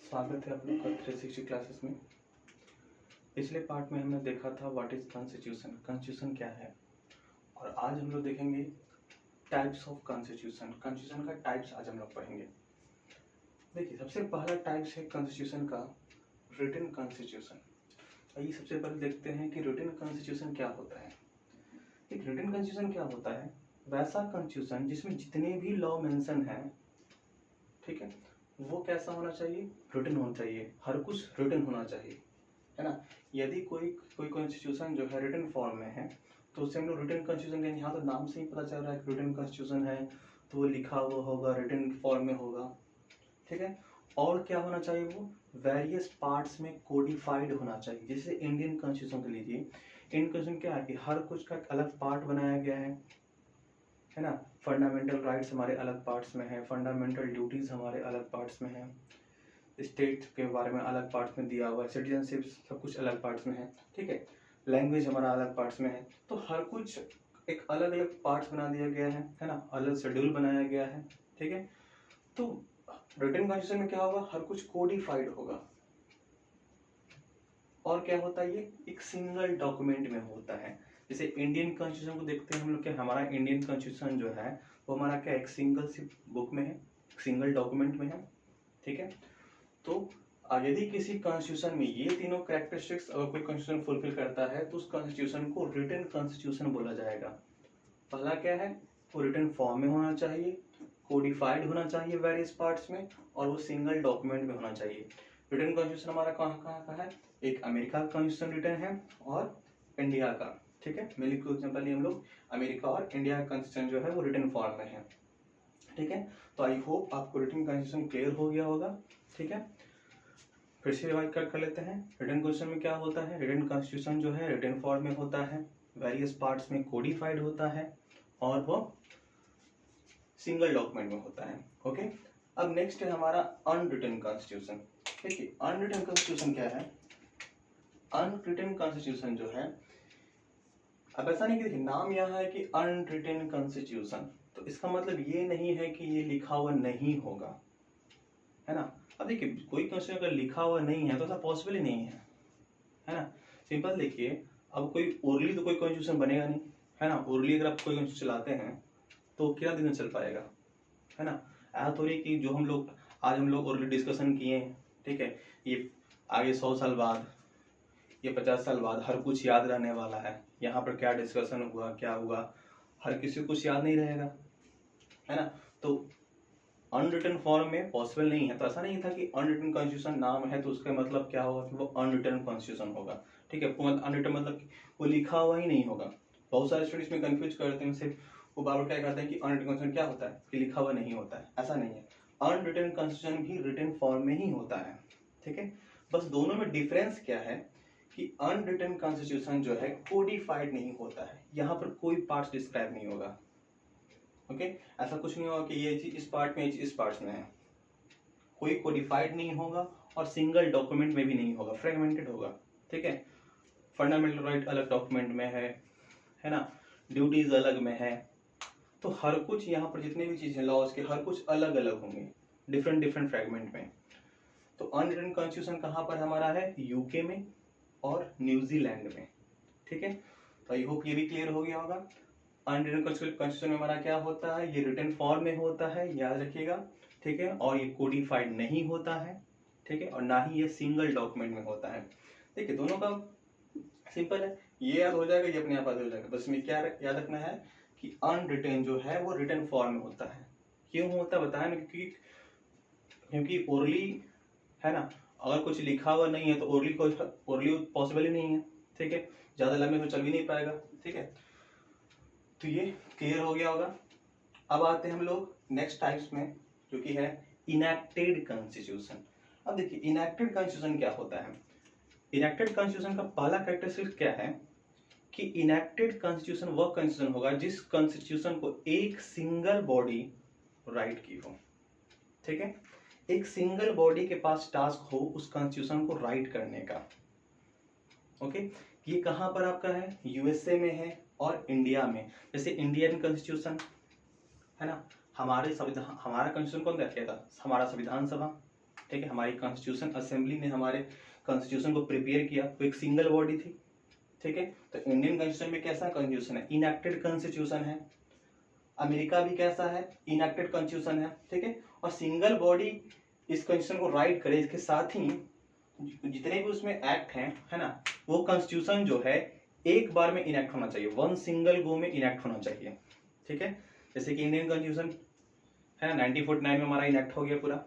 स्वागत है आप लोग का 360 क्लासेस में। पिछले पार्ट में हमने देखा था व्हाट इज कॉन्स्टिट्यूशन, कॉन्स्टिट्यूशन क्या है, और आज हम लोग देखेंगे टाइप्स ऑफ कॉन्स्टिट्यूशन। कॉन्स्टिट्यूशन का टाइप्स आज हम लोग पढ़ेंगे। देखिए, सबसे पहला टाइप्स है कॉन्स्टिट्यूशन का रिटन कॉन्स्टिट्यूशन। आइए सबसे पहले देखते हैं कि रिटन कॉन्स्टिट्यूशन क्या होता है। एक रिटन कॉन्स्टिट्यूशन क्या होता है? वैसा कॉन्स्टिट्यूशन जिसमें जितने भी लॉ मेंशन है, ठीक है, वो कैसा होना चाहिए? रिटन होना चाहिए। हर कुछ रिटन होना चाहिए, है ना। यदि कोई कॉन्स्टिट्यूशन जो है रिटन फॉर्म में है तो उससे हम लोग रिटन कॉन्स्टिट्यूशन कहेंगे। यहाँ तो नाम से ही पता चल रहा है कि रिटन कॉन्स्टिट्यूशन है तो वो लिखा हुआ होगा, रिटन फॉर्म में होगा, ठीक है। और क्या होना चाहिए? वो वेरियस पार्ट्स में कोडिफाइड होना चाहिए। जैसे इंडियन कॉन्स्टिट्यूशन को लीजिए, इंडियन कॉन्स्टिट्यूशन क्या है कि हर कुछ का एक अलग पार्ट बनाया गया है ना। फंडामेंटल राइट्स हमारे अलग पार्ट्स में है, फंडामेंटल ड्यूटीज हमारे अलग पार्ट्स में है, स्टेट के बारे में अलग पार्ट्स में दिया हुआ है, सिटीजनशिप सब कुछ अलग पार्ट्स में है, ठीक है। लैंग्वेज हमारा अलग पार्ट्स में है। तो हर कुछ एक अलग अलग पार्ट्स बना दिया गया है ना, अलग शेड्यूल बनाया गया है, ठीक है। तो रिटन कॉन्स्टिट्यूशन में क्या होगा? हर कुछ कोडिफाइड होगा। और क्या होता है? ये एक सिंगल डॉक्यूमेंट में होता है। जैसे इंडियन कॉन्स्टिट्यूशन को देखते हैं हम लोग, क्या हमारा इंडियन कॉन्स्टिट्यूशन जो है वो हमारा क्या एक सिंगल सी बुक में है, सिंगल डॉक्यूमेंट में है, ठीक है। तो यदि किसी कॉन्स्टिट्यूशन में ये तीनों कैरेक्टरिस्टिक्स अगर कोई कॉन्स्टिट्यूशन फुलफिल करता है तो उस कॉन्स्टिट्यूशन को रिटन कॉन्स्टिट्यूशन बोला जाएगा। पहला क्या है? वो रिटन फॉर्म में होना चाहिए, कोडिफाइड होना चाहिए वेरियस पार्ट्स में, और वो सिंगल डॉक्यूमेंट में होना चाहिए। रिटन कॉन्स्टिट्यूशन हमारा कहाँ कहाँ का है? एक अमेरिका का कॉन्स्टिट्यूशन रिटन है और इंडिया का, ठीक है। मेरे को एग्जाम्पल हम लोग अमेरिका और इंडिया का कॉन्स्टिट्यूशन जो है वो रिटन फॉर्म में है, ठीक है। तो आई होप आपको रिटन कॉन्स्टिट्यूशन क्लियर हो गया होगा, ठीक है। फिर से रिवाइज कर लेते हैं। रिटन कॉन्स्टिट्यूशन में क्या होता है? रिटन कॉन्स्टिट्यूशन जो है रिटन फॉर्म में होता है, वेरियस पार्ट्स में कोडिफाइड होता है, और वो सिंगल डॉक्यूमेंट में होता है, ओके। अब नेक्स्ट है हमारा अनरिटन कॉन्स्टिट्यूशन। देखिए, अनरिटन कॉन्स्टिट्यूशन क्या है? अनरिटन कॉन्स्टिट्यूशन जो है, अब ऐसा नहीं कि देखिए नाम यहाँ है कि अनरिटन कॉन्स्टिट्यूशन, तो इसका मतलब ये नहीं है कि ये लिखा हुआ नहीं होगा, है ना। अब देखिए, कोई कॉन्स्टिट्यूशन अगर लिखा हुआ नहीं है तो ऐसा पॉसिबल ही नहीं है ना। सिंपल देखिए, अब कोई ओरली तो कोई कॉन्स्टिट्यूशन बनेगा नहीं, है ना। ओरली अगर आप कोई कॉन्स्टिट्यूशन चलाते हैं तो कितना दिन चल पाएगा, है ना। ऐसा थोड़ी कि जो आज हम लोग ओरली डिस्कशन किए हैं, ठीक है, ये आगे 100 साल बाद या 50 साल बाद हर कुछ याद रहने वाला है। यहाँ पर क्या डिस्कशन हुआ, क्या हुआ, हर किसी को कुछ याद नहीं रहेगा, है ना। तो अनरिटन फॉर्म में पॉसिबल नहीं है। तो ऐसा नहीं था कि अनरिटन कॉन्स्टिट्यूशन नाम है तो उसका मतलब क्या होगा कि वो अनरिटन कॉन्स्टिट्यूशन होगा, ठीक है। अनरिटन मतलब वो लिखा हुआ ही नहीं होगा। बहुत सारे स्टूडेंट्स में कंफ्यूज करते हैं, सिर्फ वो बार बार क्या कहते हैं कि अनरिटन कॉन्स्टिट्यूशन क्या होता है कि लिखा हुआ नहीं होता है। ऐसा नहीं है, अनरिटन कॉन्स्टिट्यूशन भी रिटन फॉर्म में ही होता है, ठीक है। बस दोनों में डिफरेंस क्या है कि अनरिटन कॉन्स्टिट्यूशन जो है कोडिफाइड नहीं होता है, यहाँ पर कोई पार्ट डिस्क्राइब नहीं होगा, ओके। ऐसा कुछ नहीं होगा कि ये चीज इस पार्ट में, ये चीज इस पार्ट में है। कोई कोडिफाइड नहीं होगा और सिंगल डॉक्यूमेंट में भी नहीं होगा, फ्रेगमेंटेड होगा, ठीक है। फंडामेंटल राइट अलग डॉक्यूमेंट में है ना, ड्यूटीज अलग में है। तो हर कुछ यहाँ पर जितने भी चीजें लॉज के हर कुछ अलग अलग होंगे, डिफरेंट डिफरेंट फ्रेगमेंट में। तो अनरिटन कॉन्स्टिट्यूशन कहाँ पर हमारा है? यूके में और न्यूजीलैंड में, ठीक है। तो आई होप ये भी क्लियर हो गया होगा। अनरिटन कॉन्स्टिट्यूशन में हमारा क्या होता है? ये रिटन फॉर्म में होता है, याद रखिएगा, ठीक है। और ये कोडिफाइड नहीं होता है, ठीक है, और ना ही ये सिंगल डॉक्यूमेंट में होता है। देखिए, दोनों का सिंपल है, ये याद हो जाएगा, ये अपने आप याद हो जाएगा। बस में क्या याद रखना है कि अनरिटन जो है वो रिटन फॉर्म में होता है। क्यों होता है बताया ना, क्योंकि ओरली, है ना, अगर कुछ लिखा हुआ नहीं है तो ओरली पॉसिबल ही नहीं है, ठीक है। ज्यादा लंबे तो चल भी नहीं पाएगा, ठीक है। तो ये क्लियर हो गया होगा। अब आते हैं हम लोग नेक्स्ट टाइप्स में, जो कि है इनैक्टेड कॉन्स्टिट्यूशन। अब देखिए, इनैक्टेड कॉन्स्टिट्यूशन क्या होता है? इनैक्टेड कॉन्स्टिट्यूशन का पहला कैरेक्टरिस्टिक क्या है कि इनैक्टेड कॉन्स्टिट्यूशन वह कॉन्स्टिट्यूशन होगा जिस कॉन्स्टिट्यूशन को एक सिंगल बॉडी राइट की हो, ठीक है। एक सिंगल बॉडी के पास टास्क हो उस कॉन्स्टिट्यूशन को राइट करने का, ओके। ये कहां पर आपका है? यूएसए में है और इंडिया में। जैसे इंडियन कॉन्स्टिट्यूशन, है ना, हमारा कॉन्स्टिट्यूशन कौन तैयार किया था? हमारा संविधान सभा, ठीक है, हमारी कॉन्स्टिट्यूशन असेंबली ने हमारे कॉन्स्टिट्यूशन को प्रिपेयर किया तो एक सिंगल बॉडी थी। ठीक है, तो इंडियन कॉन्स्टिट्यूशन में कैसा कॉन्स्टिट्यूशन है, इनएक्टेड कॉन्स्टिट्यूशन है। अमेरिका भी कैसा है, इनएक्टेड कॉन्स्टिट्यूशन है। ठीक है, और सिंगल बॉडी इस कॉन्स्टिट्यूशन को राइट करे, इसके साथ ही जितने भी उसमें एक्ट हैं, है ना, वो कॉन्स्टिट्यूशन जो है एक बार में इनएक्ट होना चाहिए, वन सिंगल गो में इनएक्ट होना चाहिए। ठीक है, जैसे कि इंडियन कॉन्स्टिट्यूशन है 1949 में हमारा इनएक्ट हो गया पूरा,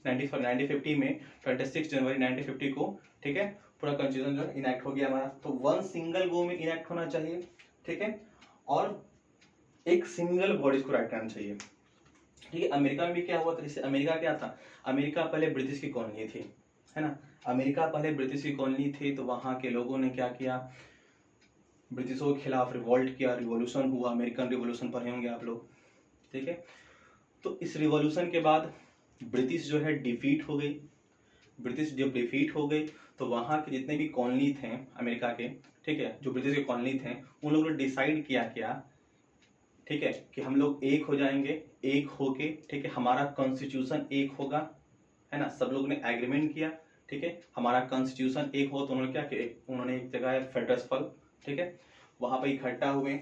1950 में 26 जनवरी 1950 को, ठीक है, पूरा कॉन्स्टिट्यूशन जो है इनएक्ट हो गया हमारा। तो वन सिंगल गो में इनएक्ट होना चाहिए। ठीक है, और एक सिंगल बॉडी को राइट करना चाहिए। ठीक है, अमेरिका में भी क्या हुआ था, जैसे अमेरिका क्या था, अमेरिका पहले ब्रिटिश की कॉलोनी थी, है ना, अमेरिका पहले ब्रिटिश की कॉलोनी थी। तो वहां के लोगों ने क्या किया, ब्रिटिशों के खिलाफ रिवोल्ट किया, रिवॉल्यूशन हुआ, अमेरिकन रिवॉल्यूशन पढ़े होंगे आप लोग। ठीक है, तो इस रिवॉल्यूशन के बाद ब्रिटिश जो है डिफीट हो गई। ब्रिटिश जब डिफीट हो गई तो वहां के जितने भी कॉलोनी थे अमेरिका के, ठीक है, जो ब्रिटिश के कॉलोनी थे, उन लोगों ने डिसाइड किया क्या, ठीक है, कि हम लोग एक हो जाएंगे, एक होके, ठीक है, हमारा कॉन्स्टिट्यूशन एक होगा, है ना, सब लोग ने एग्रीमेंट किया। ठीक है, हमारा कॉन्स्टिट्यूशन एक हो, तो उन्होंने क्या किया, उन्होंने एक जगह है फेडरल, ठीक है, वहां पर इकट्ठा हुए,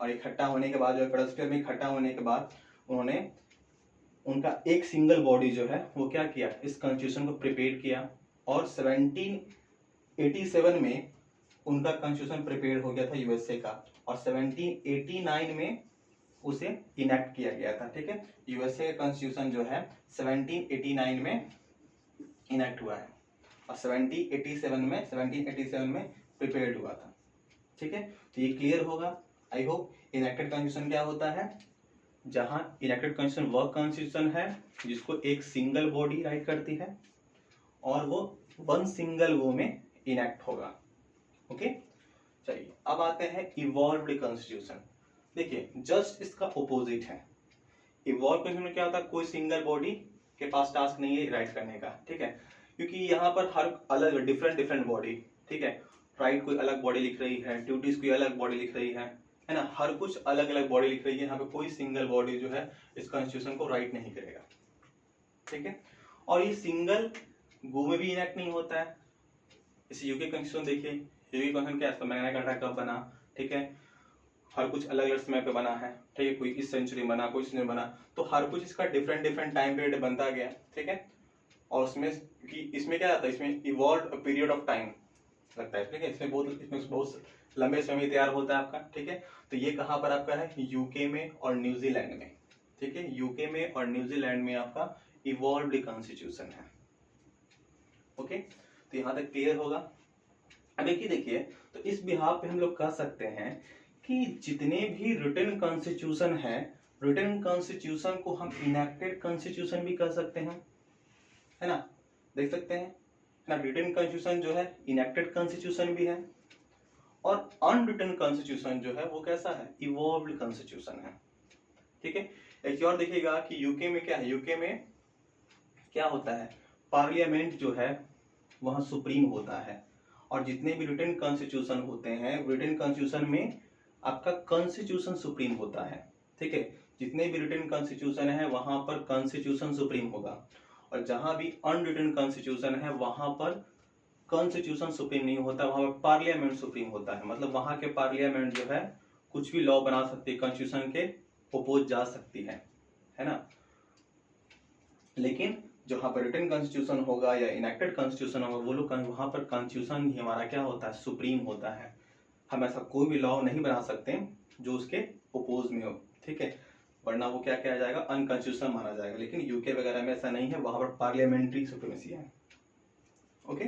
और इकट्ठा होने के बाद जो है फेडरल में इकट्ठा होने के बाद उन्होंने उनका एक सिंगल बॉडी जो है वो क्या किया, इस कॉन्स्टिट्यूशन को प्रिपेयर किया, और 1787 में उनका कॉन्स्टिट्यूशन प्रिपेयर हो गया था यूएसए का, और 1789 में उसे इनेक्ट किया गया था। ठीक है, यूएसए का कॉन्स्टिट्यूशन जो है 1789 में इनेक्ट हुआ है, और 1787 में प्रिपेयर्ड हुआ था। ठीक है, तो ये क्लियर होगा आई होप। इनेक्टेड कॉन्स्टिट्यूशन क्या होता है, जहां इनेक्टेड कॉन्स्टिट्यूशन वह कॉन्स्टिट्यूशन है जिसको एक सिंगल बॉडी राइट करती है, और वो वन सिंगल वो में इनेक्ट होगा। ओके, चलिए अब आते हैं इवॉल्व्ड कॉन्स्टिट्यूशन। देखिए जस्ट इसका ऑपोजिट है। इवॉल्व कॉन्स्टिट्यूशन में क्या होता है, कोई सिंगल बॉडी के पास टास्क नहीं है राइट करने का। ठीक है, क्योंकि यहाँ पर हर अलग डिफरेंट बॉडी, ठीक है, राइट कोई अलग बॉडी लिख रही है, ड्यूटीज कोई अलग बॉडी लिख रही है ना, हर कुछ अलग अलग बॉडी लिख रही है। यहाँ पे कोई सिंगल बॉडी जो है इस कॉन्स्टिट्यूशन को राइट नहीं करेगा। ठीक है, और ये सिंगल गो में भी इनेक्ट नहीं होता है। इस यूके कॉन्स्टिट्यूशन देखिए, यूके कॉन्स्टिट्यूशन क्या है, मैग्ना कार्टा कब बना, ठीक है, हर कुछ अलग अलग समय पे बना है। ठीक है, कोई इस सेंचुरी बना, कोई सेंचुरी बना, तो हर कुछ इसका डिफरेंट टाइम पीरियड बनता गया। ठीक है, और इसमें क्या आता है, इसमें इवॉल्व पीरियड ऑफ टाइम लगता है। ठीक है, इसमें बहुत लंबे समय में तैयार होता है आपका। ठीक है, तो ये कहाँ पर आपका है, यूके में और न्यूजीलैंड में। ठीक है, यूके में और न्यूजीलैंड में आपका इवॉल्व्ड कॉन्स्टिट्यूशन है। ओके, तो यहाँ तक क्लियर होगा। अब देखिए तो इस बिहाफ पे हम लोग कह सकते हैं कि जितने भी रिटन कॉन्स्टिट्यूशन है, रिटन कॉन्स्टिट्यूशन को हम इनेक्टेड कॉन्स्टिट्यूशन भी कह सकते हैं, है ना, देख सकते हैं ना, रिटन कॉन्स्टिट्यूशन जो है इनेक्टेड कॉन्स्टिट्यूशन भी है, और अनरिटन कॉन्स्टिट्यूशन जो है वो कैसा है, इवॉल्व्ड कॉन्स्टिट्यूशन है। ठीक है, एक और देखिएगा कि यूके में क्या है, यूके में क्या होता है, पार्लियामेंट जो है वह सुप्रीम होता है, और जितने भी रिटन कॉन्स्टिट्यूशन होते हैं, रिटन कॉन्स्टिट्यूशन में आपका कॉन्स्टिट्यूशन सुप्रीम होता है। ठीक है, जितने भी रिटन कॉन्स्टिट्यूशन है वहां पर कॉन्स्टिट्यूशन सुप्रीम होगा, और जहां भी अनरिटन कॉन्स्टिट्यूशन है वहां पर कॉन्स्टिट्यूशन सुप्रीम नहीं होता, वहां पर पार्लियामेंट सुप्रीम होता है। मतलब वहां के पार्लियामेंट जो है कुछ भी लॉ बना सकती है, कॉन्स्टिट्यूशन के ओपोज जा सकती है ना। लेकिन जहां पर रिटन कॉन्स्टिट्यूशन होगा या इनेक्टेड कॉन्स्टिट्यूशन होगा, वो लोग वहां पर कॉन्स्टिट्यूशन ही हमारा क्या होता है, सुप्रीम होता है। हम ऐसा कोई भी लॉ नहीं बना सकते जो उसके ओपोज में हो। ठीक है, वरना वो क्या किया जाएगा, अनकॉन्स्टिट्यूशनल माना जाएगा। लेकिन यूके वगैरह में ऐसा नहीं है, वहां पर पार्लियामेंट्री सुप्रीमेसी है। ओके,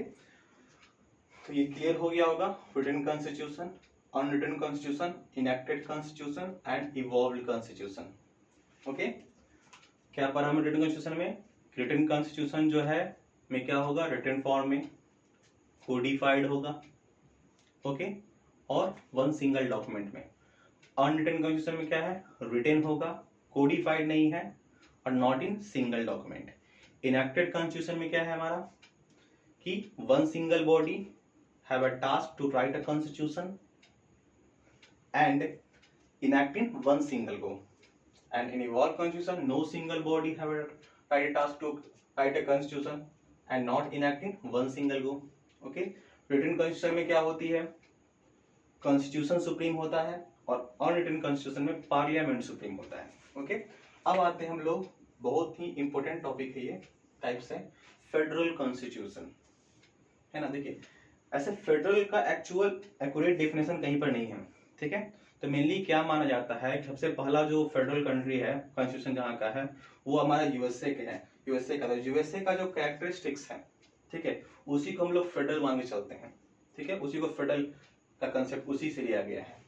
तो ये क्लियर हो गया होगा, written constitution, unwritten constitution, enacted constitution and evolved constitution. Okay, क्या पढ़ा हमें रिटन कॉन्स्टिट्यूशन में, रिटन कॉन्स्टिट्यूशन जो है में क्या होगा, रिटन फॉर्म में कोडिफाइड होगा। ओके, और वन सिंगल डॉक्यूमेंट में। अनरिटन कॉन्स्टिट्यूशन में क्या है, रिटन होगा, कोडिफाइड नहीं है, और not in single document. Enacted constitution में क्या है हमारा, कि one single body have a task to write a constitution and enact in one single go, and in evolved constitution no single body have a write a task to write a constitution and not enacting one single go. Okay, written constitution में क्या होती है, constitution supreme होता है और unwritten constitution में parliament supreme होता है। ओके, अब आते हैं हम लोग, बहुत ही इंपॉर्टेंट टॉपिक है ये टाइप्स है, फेडरल कॉन्स्टिट्यूशन, है ना। देखिए ऐसे फेडरल का एक्चुअल एक्यूरेट डेफिनेशन कहीं पर नहीं है, ठीक है। तो मेनली क्या माना जाता है कि सबसे पहला जो फेडरल कंट्री है, कॉन्स्टिट्यूशन जहाँ का है, वो हमारा यूएसए के है, यूएसए का। तो यूएसए का जो कैरेक्टरिस्टिक्स है, ठीक है, उसी को हम लोग फेडरल मान के चलते हैं, ठीक है, उसी को फेडरल का कंसेप्ट उसी से लिया गया है।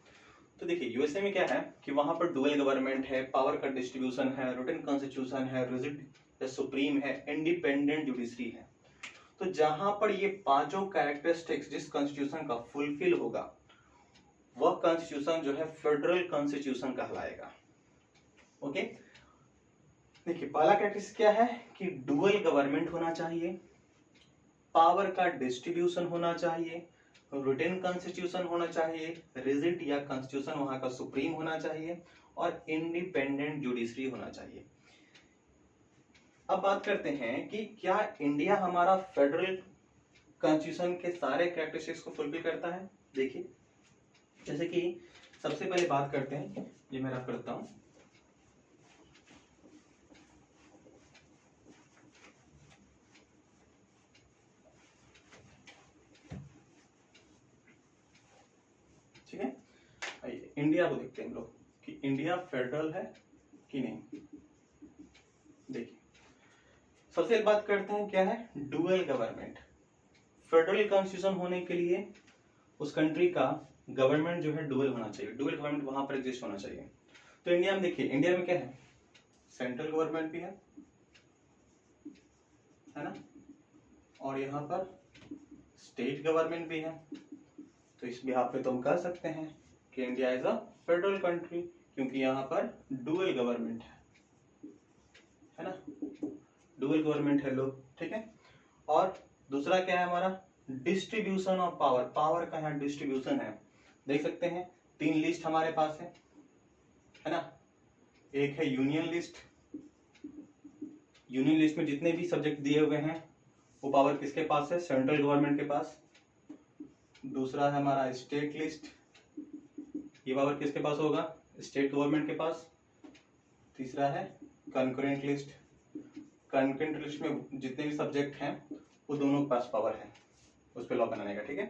तो देखिए यूएसए में क्या है कि वहां पर डुअल गवर्नमेंट है, पावर का डिस्ट्रीब्यूशन है, रिटन कॉन्स्टिट्यूशन है, रिजिड सुप्रीम है, इंडिपेंडेंट जुडिशरी है। तो जहां पर ये पांचों कैरेक्टरिस्टिक्स जिस कॉन्स्टिट्यूशन का फुलफिल होगा, वह कॉन्स्टिट्यूशन जो है फेडरल कॉन्स्टिट्यूशन कहलाएगा। ओके, देखिए पहला कैरेक्टरिस्टिक क्या है कि डुअल गवर्नमेंट होना चाहिए, पावर का डिस्ट्रीब्यूशन होना चाहिए, रिटन कॉन्स्टिट्यूशन होना चाहिए, रिजिड या कॉन्स्टिट्यूशन वहां का सुप्रीम होना चाहिए, और इंडिपेंडेंट जुडिशरी होना चाहिए। अब बात करते हैं कि क्या इंडिया हमारा फेडरल कॉन्स्टिट्यूशन के सारे कैरेक्टरिस्टिक्स को फुलफिल करता है। देखिए जैसे कि सबसे पहले बात करते हैं, ये मैं रख करता हूं, ठीक है। इंडिया को देखते हैं हम लोग कि इंडिया फेडरल है कि नहीं। देखिए सबसे पहले बात करते हैं क्या है, डुअल गवर्नमेंट। फेडरल कॉन्स्टिट्यूशन होने के लिए उस कंट्री का गवर्नमेंट जो है डुअल होना चाहिए, डुअल गवर्नमेंट वहां पर एग्जिस्ट होना चाहिए। तो इंडिया में देखिए, इंडिया में क्या है, सेंट्रल गवर्नमेंट भी है ना, और यहाँ पर स्टेट गवर्नमेंट भी है। तो इस बिहाफ पे तो हम कह सकते हैं कि India is a federal country, क्योंकि यहाँ पर डुअल गवर्नमेंट है ना, डुअल गवर्नमेंट है लोग, ठीक है। और दूसरा क्या है हमारा, डिस्ट्रीब्यूशन ऑफ पावर, पावर का यहाँ डिस्ट्रीब्यूशन है। देख सकते हैं 3 लिस्ट हमारे पास है ना। एक है यूनियन लिस्ट, यूनियन लिस्ट में जितने भी सब्जेक्ट दिए हुए हैं वो पावर किसके पास है, सेंट्रल गवर्नमेंट के पास। दूसरा है हमारा स्टेट लिस्ट, ये पावर किसके पास होगा, स्टेट गवर्नमेंट के पास। तीसरा है कंकरेंट लिस्ट, कंकरेंट लिस्ट में जितने भी सब्जेक्ट हैं वो दोनों के पास पावर है उस पर लॉ बनाने का, ठीक है।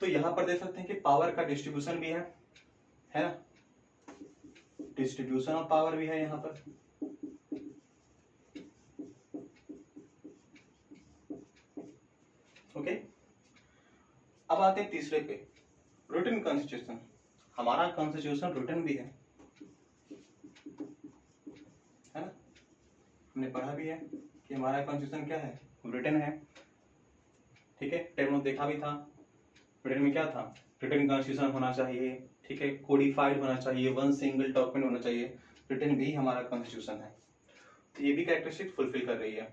तो यहाँ पर देख सकते हैं कि पावर का डिस्ट्रीब्यूशन भी है ना, डिस्ट्रीब्यूशन ऑफ पावर भी है यहाँ पर। ओके, अब आते हैं तीसरे पे, रिटन कॉन्स्टिट्यूशन। हमारा कॉन्स्टिट्यूशन रिटन भी है ना, हमने पढ़ा भी है कि हमारा कॉन्स्टिट्यूशन क्या है, रिटन है, ठीक है। टेबल देखा भी था, रिटन में क्या था, रिटन कॉन्स्टिट्यूशन होना चाहिए, ठीक है, कोडिफाइड होना चाहिए, वन सिंगल डॉक्यूमेंट होना चाहिए, रिटन भी हमारा कॉन्स्टिट्यूशन है। तो ये भी कैरेक्टरिस्टिक फुलफिल कर रही है।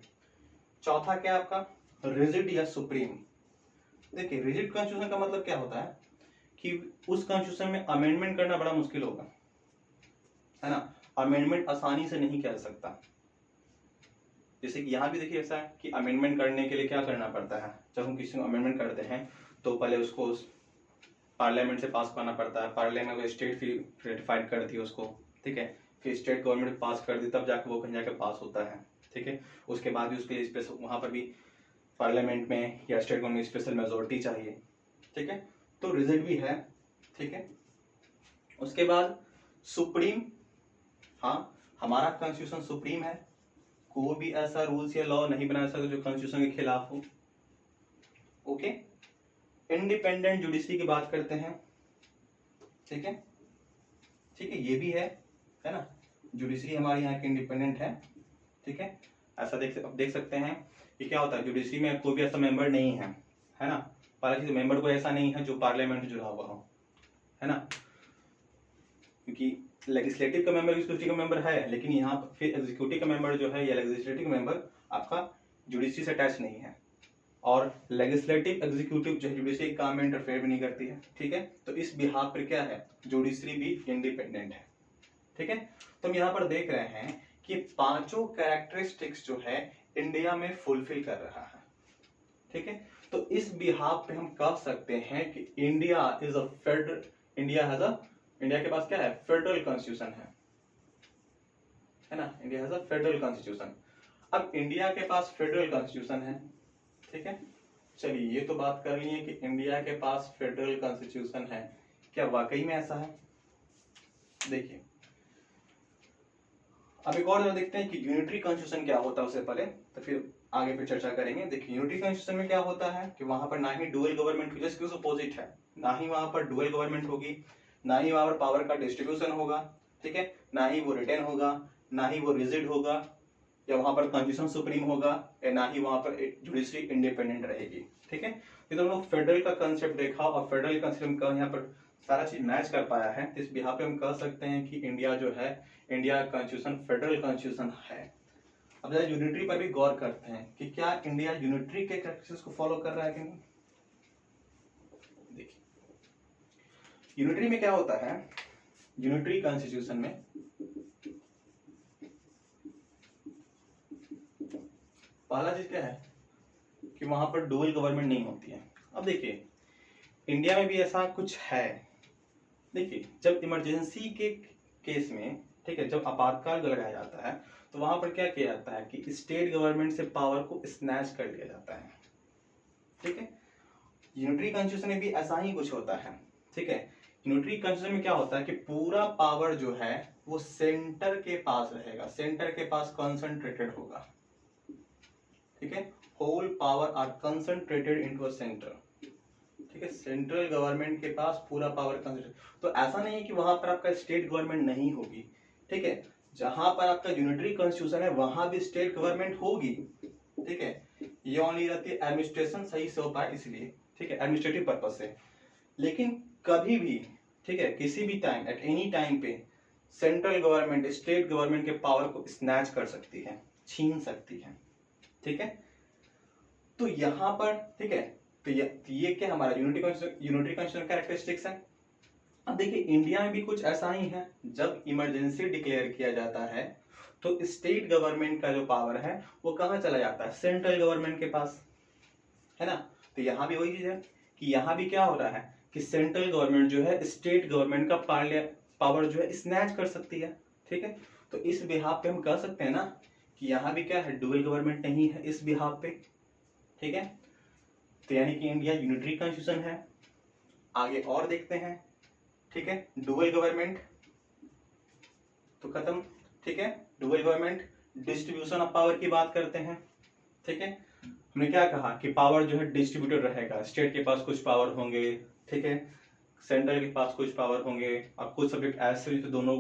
चौथा क्या आपका, रिजिड या सुप्रीम। देखिए रिजिड कॉन्स्टिट्यूशन का मतलब क्या होता है कि उस कॉन्स्टिट्यूशन में अमेंडमेंट करना बड़ा मुश्किल होगा, है ना, अमेंडमेंट आसानी से नहीं कर सकता। जैसे कि यहाँ भी देखिए ऐसा है कि अमेंडमेंट करने के लिए क्या करना पड़ता है, जब हम किसी को अमेंडमेंट करते हैं तो पहले उसको पार्लियामेंट से पास करना पड़ता है, पार्लियामेंट को स्टेट फिर रेटिफाइड करती है उसको, ठीक है, फिर स्टेट गवर्नमेंट पास कर दी तब जाके वो कहीं जाके पास होता है, ठीक है। उसके बाद भी उसके लिए स्पेशल वहाँ पर भी पार्लियामेंट में या स्टेट गवर्नमेंट स्पेशल मेजोरिटी चाहिए, ठीक है। तो रिजल्ट भी है, ठीक है। उसके बाद सुप्रीम, हाँ हमारा कॉन्स्टिट्यूशन सुप्रीम है, कोई भी ऐसा रूल्स या लॉ नहीं बना सकता जो कॉन्स्टिट्यूशन के खिलाफ हो। ओके, इंडिपेंडेंट जुडिशरी की बात करते हैं, ठीक है, ठीक है, ये भी है ना, जुडिशरी हमारी यहाँ की इंडिपेंडेंट है, ठीक है। ऐसा देख सकते हैं कि क्या होता है, जुडिशरी में कोई भी ऐसा मेंबर नहीं है ना, हालांकि मेंबर कोई ऐसा नहीं है जो पार्लियामेंट से जुड़ा हुआ हो, है ना, क्योंकि लेजिस्लेटिव का मेंबर एग्जीक्यूटिव का मेंबर है, लेकिन यहाँ फिर एग्जीक्यूटिव का मेंबर जो है या लेजिस्लेटिव का मेंबर आपका जुडिशरी से अटैच नहीं है, और लेजिस्लेटिव एग्जीक्यूटिव जो जुडिशरी काम में इंटरफेयर भी नहीं करती है, ठीक है। तो इस बिहाफ पर क्या है, जुडिशरी भी इंडिपेंडेंट है, ठीक है। तो हम यहाँ पर देख रहे हैं कि पांचों कैरेक्टरिस्टिक्स जो है इंडिया में फुलफिल कर रहा है। ठीक है, तो इस बिहाफ पे हम कह सकते हैं कि India is a federal, India के पास क्या है, फेडरल कॉन्स्टिट्यूशन है ना, India has a federal constitution. अब इंडिया के पास फेडरल कॉन्स्टिट्यूशन है, ठीक है, चलिए ये तो बात कर ली है कि इंडिया के पास फेडरल कॉन्स्टिट्यूशन है, क्या वाकई में ऐसा है? देखिए अब एक और देखते हैं कि यूनिटरी कॉन्स्टिट्यूशन क्या होता है, उससे पहले तो फिर आगे फिर चर्चा करेंगे। देखिए यूनिटरी कॉन्स्टिट्यूशन में क्या होता है कि वहां पर ना ही डुअल गवर्नमेंट की, जिसके अपोजिट है, ना ही वहां पर डुअल गवर्नमेंट होगी, ना ही वहां पर पावर का डिस्ट्रीब्यूशन होगा, ठीक है, ना ही वो रिटेन होगा, ना ही वो रिजिड होगा, या वहां पर कॉन्स्टिट्यूशन सुप्रीम होगा, या ना ही वहां पर जुडिशरी इंडिपेंडेंट रहेगी। ठीक है, ये तो हम लोग फेडरल का कंसेप्ट देखा और फेडरल कंसेप्ट का यहाँ पर सारा चीज मैच कर पाया है, तो इस बिहाफ पे हम कह सकते हैं कि इंडिया जो है, इंडिया कॉन्स्टिट्यूशन फेडरल कॉन्स्टिट्यूशन है। अब जरा यूनिटरी पर भी गौर करते हैं कि क्या इंडिया यूनिटरी के प्रैक्टिस को फॉलो कर रहा है कि नहीं। देखिए यूनिटरी में क्या होता है, यूनिटरी कॉन्स्टिट्यूशन में पहला चीज क्या है कि वहां पर डुअल गवर्नमेंट नहीं होती है। अब देखिए इंडिया में भी ऐसा कुछ है। देखिए जब इमरजेंसी के केस में, ठीक है, जब आपातकाल लगाया जाता है तो वहां पर क्या किया जाता है कि स्टेट गवर्नमेंट से पावर को स्नैच कर लिया जाता है। ठीक है, यूनिटरी कॉन्स्टिट्यूशन में भी ऐसा ही कुछ होता है। ठीक है, यूनिटरी कॉन्स्टिट्यूशन में क्या होता है कि पूरा पावर जो है वो सेंटर के पास रहेगा, सेंटर के पास कंसंट्रेटेड होगा। ठीक है, whole power are concentrated into a centre. ठीक है, सेंट्रल गवर्नमेंट के पास पूरा पावर कंसंट्रेट, तो ऐसा नहीं है कि वहां पर आपका स्टेट गवर्नमेंट नहीं होगी। ठीक है, जहां पर आपका यूनिटरी कॉन्स्टिट्यूशन है वहां भी स्टेट गवर्नमेंट होगी। ठीक है, ये ओनली रहती है एडमिनिस्ट्रेशन सही से हो पाए इसलिए, ठीक है, एडमिनिस्ट्रेटिव पर्पज से। लेकिन कभी भी, ठीक है, किसी भी टाइम, एट एनी टाइम पे सेंट्रल गवर्नमेंट स्टेट गवर्नमेंट के पावर को स्नैच कर सकती है, छीन सकती है। ठीक है, तो यहां पर, ठीक है, तो ये क्या हमारा यूनिटरी कॉन्स्टिट्यूशन कैरेक्टरिस्टिक्स है। अब देखिए इंडिया में भी कुछ ऐसा ही है, जब इमरजेंसी डिक्लेयर किया जाता है तो स्टेट गवर्नमेंट का जो पावर है वो कहां चला जाता है, सेंट्रल गवर्नमेंट के पास, है ना। तो यहां भी वही चीज है कि यहां भी क्या हो रहा है कि सेंट्रल गवर्नमेंट जो है स्टेट गवर्नमेंट का पावर जो है स्नैच कर सकती है। ठीक है, तो इस बिहाफ पे हम कह सकते हैं ना कि यहां भी क्या है, डुअल गवर्नमेंट नहीं है इस बिहाफ पे। ठीक है, तो यानी कि इंडिया यूनिटरी कॉन्स्टिट्यूशन है। आगे और देखते हैं, ठीक है, डुअल गवर्नमेंट तो खत्म। ठीक है, dual government, distribution of power की बात करते हैं। ठीक है, हमने क्या कहा कि पावर जो है डिस्ट्रीब्यूटेड रहेगा, स्टेट के पास कुछ पावर होंगे, ठीक है, सेंट्रल के पास कुछ पावर होंगे, और कुछ सब्जेक्ट ऐसे तो दोनों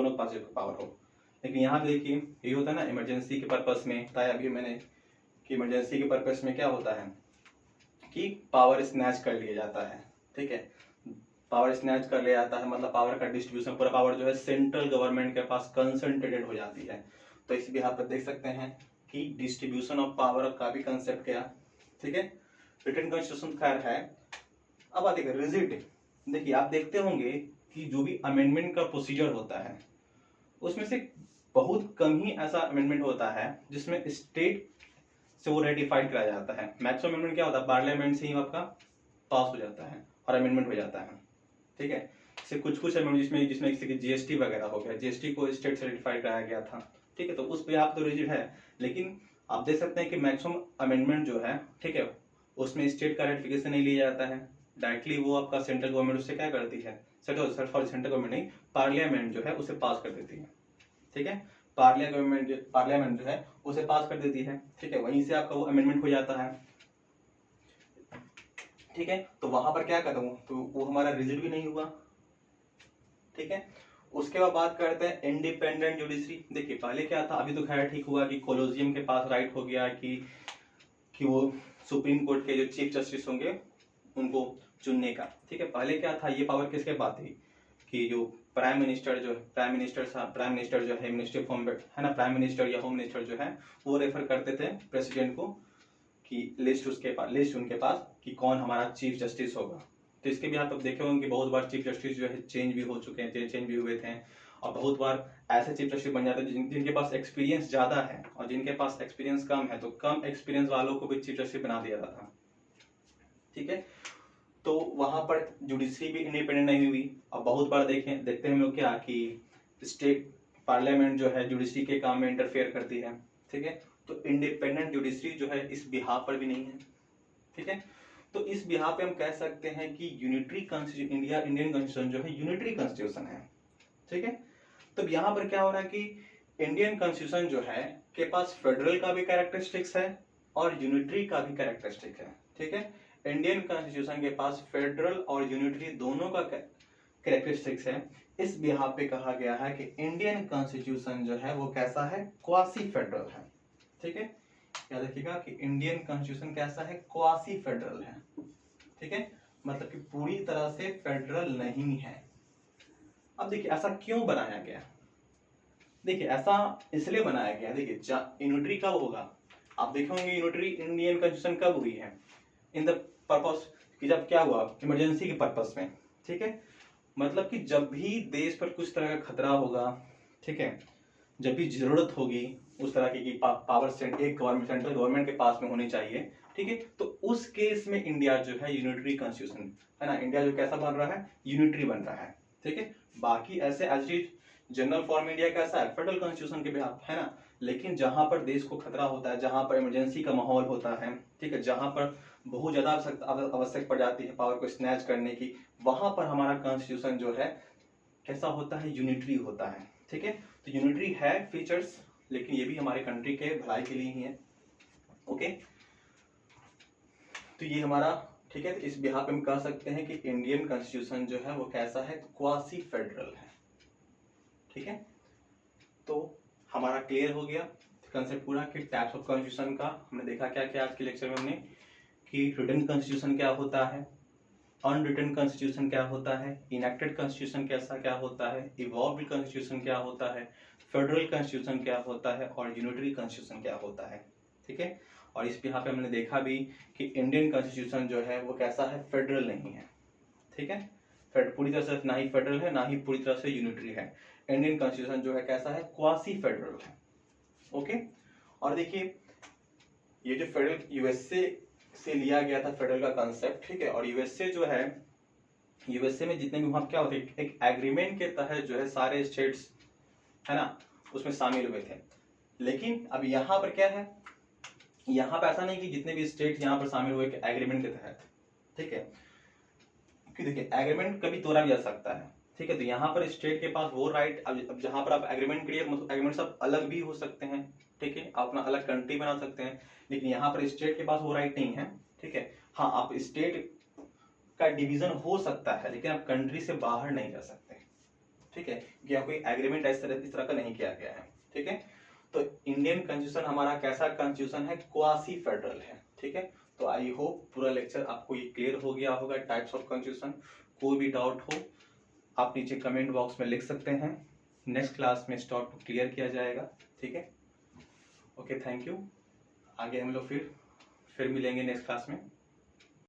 के पास पावर हो। लेकिन यहाँ देखिए ये होता है ना इमरजेंसी के पर्पस में, बताया अभी मैंने कि इमरजेंसी के पर्पस में क्या होता है कि पावर स्नैच कर लिया जाता है। ठीक है, पावर स्नैच कर लिया जाता है मतलब पावर का डिस्ट्रीब्यूशन, पूरा पावर जो है सेंट्रल गवर्नमेंट के पास कंसंट्रेटेड हो जाती है। तो इस बिहार पर देख सकते हैं कि डिस्ट्रीब्यूशन ऑफ पावर का भी कंसेप्ट क्या, ठीक है, रिटन कॉन्स्टिट्यूशन खैर है। अब आते हैं रिजिड। देखिए आप देखते होंगे कि जो भी अमेंडमेंट का प्रोसीजर होता है उसमें से बहुत कम ही ऐसा अमेंडमेंट होता है जिसमें स्टेट से वो रेटिफाइड कराया जाता है। मैक्सिमम अमेंडमेंट क्या होता है, पार्लियामेंट से ही आपका पास हो जाता है और अमेंडमेंट हो जाता है। ठीक है, जैसे कुछ अमेंडमेंट जिसमें जिसमें जैसे कि जीएसटी वगैरह हो गया, जीएसटी को स्टेट सर्टिफाइड कराया गया था। ठीक है, तो उस पे आप तो रिजिड है, लेकिन आप देख सकते हैं कि मैक्सिमम अमेंडमेंट जो है, ठीक है, उसमें स्टेट का रेटिफिकेशन नहीं लिया जाता है, डायरेक्टली वो आपका सेंट्रल गवर्नमेंट उससे क्या करती है, सेंट्रल गवर्नमेंट नहीं, पार्लियामेंट जो है उसे पास कर देती है। ठीक है, पार्लियामेंट जो है उसे पास कर देती है। ठीक है, वहीं से आपका वो अमेंडमेंट हो जाता है। ठीक है, तो वहां पर क्या करता हूं तो वो हमारा रिजिड भी नहीं हुआ। ठीक है, उसके बाद बात करते हैं इंडिपेंडेंट जुडिशरी। देखिए पहले क्या था, अभी तो खैर ठीक हुआ कि कोलोजियम के पास राइट हो गया कि वो सुप्रीम कोर्ट के जो चीफ जस्टिस होंगे उनको चुनने का। ठीक है, पहले क्या था, ये पावर किसके पास थी कि जो प्राइम मिनिस्टर जो है मिनिस्ट्री ऑफ होम है ना, प्राइम मिनिस्टर या होम मिनिस्टर जो है वो रेफर करते थे प्रेसिडेंट को कि लिस्ट उनके पास कि कौन हमारा चीफ जस्टिस होगा। तो इसके भी आप देखे होंगे कि बहुत बार चीफ जस्टिस जो है चेंज भी हो चुके हैं, चेंज भी हुए थे, और बहुत बार ऐसे चीफ जस्टिस बन जाते हैं जिनके पास एक्सपीरियंस ज़्यादा है, और जिनके पास एक्सपीरियंस कम है तो कम एक्सपीरियंस वालों को भी चीफ जस्टिस बना दिया जाता था। ठीक है, तो वहां पर जुडिशरी भी इंडिपेंडेंट नहीं हुई। अब बहुत बार देखते हैं हम लोग क्या कि स्टेट पार्लियामेंट जो है जुडिशरी के काम में इंटरफेयर करती है। ठीक है, तो इंडिपेंडेंट जुडिशरी जो है इस बिहाफ पर भी नहीं है। ठीक है, तो इस बिहाफ पे हम कह सकते हैं कि यूनिटरी कॉन्स्टिट्यूशन, इंडियन कॉन्स्टिट्यूशन जो है यूनिटरी कॉन्स्टिट्यूशन है। ठीक है, तो यहाँ पर क्या हो रहा है कि इंडियन कॉन्स्टिट्यूशन जो है के पास फेडरल का भी कैरेक्टरिस्टिक्स है और यूनिटरी का भी कैरेक्टरिस्टिक है। ठीक है, इंडियन कॉन्स्टिट्यूशन के पास फेडरल और यूनिटरी दोनों का कैरेक्टरिस्टिक्स है। इस बिहाफ पे कहा गया है कि इंडियन कॉन्स्टिट्यूशन जो है वो कैसा है, क्वासी फेडरल है। ठीक है, याद रखिएगा कि इंडियन कॉन्स्टिट्यूशन कैसा है, क्वासी फेडरल है। ठीक है, मतलब कि पूरी तरह से फेडरल नहीं है। अब देखिए ऐसा क्यों बनाया गया, देखिए ऐसा इसलिए बनाया गया, देखिए यूनिटरी कब होगा, आप देखेंगे यूनिटरी इंडियन कॉन्स्टिट्यूशन कब हुई है, इन द पर्पस कि जब क्या हुआ, इमरजेंसी के पर्पस में। ठीक है, मतलब कि जब भी देश पर कुछ तरह का खतरा होगा, ठीक है, जब भी जरूरत होगी उस तरह की पावर एक गवर्नमेंट, सेंट्रल गवर्नमेंट के पास में होनी चाहिए। ठीक है, तो उस केस में इंडिया जो है यूनिटरी कॉन्स्टिट्यूशन है ना, इंडिया जो कैसा बन रहा है, यूनिटरी बन रहा है। ठीक है, बाकी ऐसे as it general form India कैसा है, फेडरल कॉन्स्टिट्यूशन के बिहाफ है ना, लेकिन जहां पर देश को खतरा होता है, जहां पर इमरजेंसी का माहौल होता है, ठीक है, जहां पर बहुत ज्यादा आवश्यक पड़ जाती है पावर को स्नैच करने की, वहां पर हमारा कॉन्स्टिट्यूशन जो है कैसा होता है, यूनिटरी होता है। ठीक है, तो यूनिटरी है फीचर्स, लेकिन ये भी हमारे कंट्री के भलाई के लिए ही है। ओके, तो ये हमारा, ठीक है, तो इस बिहाफ पे हम कह सकते हैं कि इंडियन कॉन्स्टिट्यूशन जो है वो कैसा है, क्वासी फेडरल है। ठीक है, तो हमारा क्लियर हो गया कंसेप्ट पूरा कि टाइप्स ऑफ कॉन्स्टिट्यूशन का हमने देखा क्या क्या आज के लेक्चर में हमने, कि रिटन कॉन्स्टिट्यूशन क्या होता है, अनरिटन कॉन्स्टिट्यूशन क्या होता है, इनएक्टेड कॉन्स्टिट्यूशन कैसा क्या होता है, इवॉल्व्ड कॉन्स्टिट्यूशन क्या होता है, फेडरल कॉन्स्टिट्यूशन क्या होता है, और यूनिटरी कॉन्स्टिट्यूशन क्या होता है। ठीक है, और इस यहाँ पे हमने देखा भी कि इंडियन कॉन्स्टिट्यूशन जो है वो कैसा है, फेडरल नहीं है। ठीक है, पूरी तरह से ना ही फेडरल है, ना ही पूरी तरह से यूनिटरी है। इंडियन कॉन्स्टिट्यूशन जो है कैसा है, क्वासी फेडरल है। ओके, और देखिए ये जो फेडरल यूएसए से लिया गया था फेडरल का कंसेप्ट। ठीक है, और यूएसए जो है, यूएसए में जितने भी वहां क्या होते हैं, एक एग्रीमेंट के तहत जो है सारे स्टेट्स है ना उसमें शामिल हुए थे। लेकिन अब यहाँ पर क्या है, यहाँ पे ऐसा नहीं कि जितने भी स्टेट यहाँ पर शामिल हुए एग्रीमेंट के तहत। ठीक है, कि देखिए एग्रीमेंट कभी तोड़ा भी जा सकता है। ठीक है, तो यहाँ पर स्टेट के पास वो राइट, अब जहाँ पर आप एग्रीमेंट करिए मतलब एग्रीमेंट सब अलग भी हो सकते हैं। ठीक है, आप अपना अलग कंट्री बना सकते हैं, लेकिन यहाँ पर स्टेट के पास वो राइट नहीं है। ठीक है, हाँ आप स्टेट का डिवीजन हो सकता है, लेकिन आप कंट्री से बाहर नहीं जा सकते। ठीक है, क्योंकि यहाँ कोई एग्रीमेंट इस तरह का नहीं किया गया है। ठीक है, तो इंडियन कॉन्स्टिट्यूशन हमारा कैसा कॉन्स्टिट्यूशन है, क्वासी फेडरल है। ठीक है, तो आई होप पूरा लेक्चर आपको ये क्लियर हो गया होगा टाइप्स ऑफ कॉन्स्टिट्यूशन। कोई भी डाउट हो आप नीचे कमेंट बॉक्स में लिख सकते हैं, नेक्स्ट क्लास में इस डाउट को क्लियर किया जाएगा। ठीक है, ओके, थैंक यू। आगे हम लोग फिर मिलेंगे नेक्स्ट क्लास में।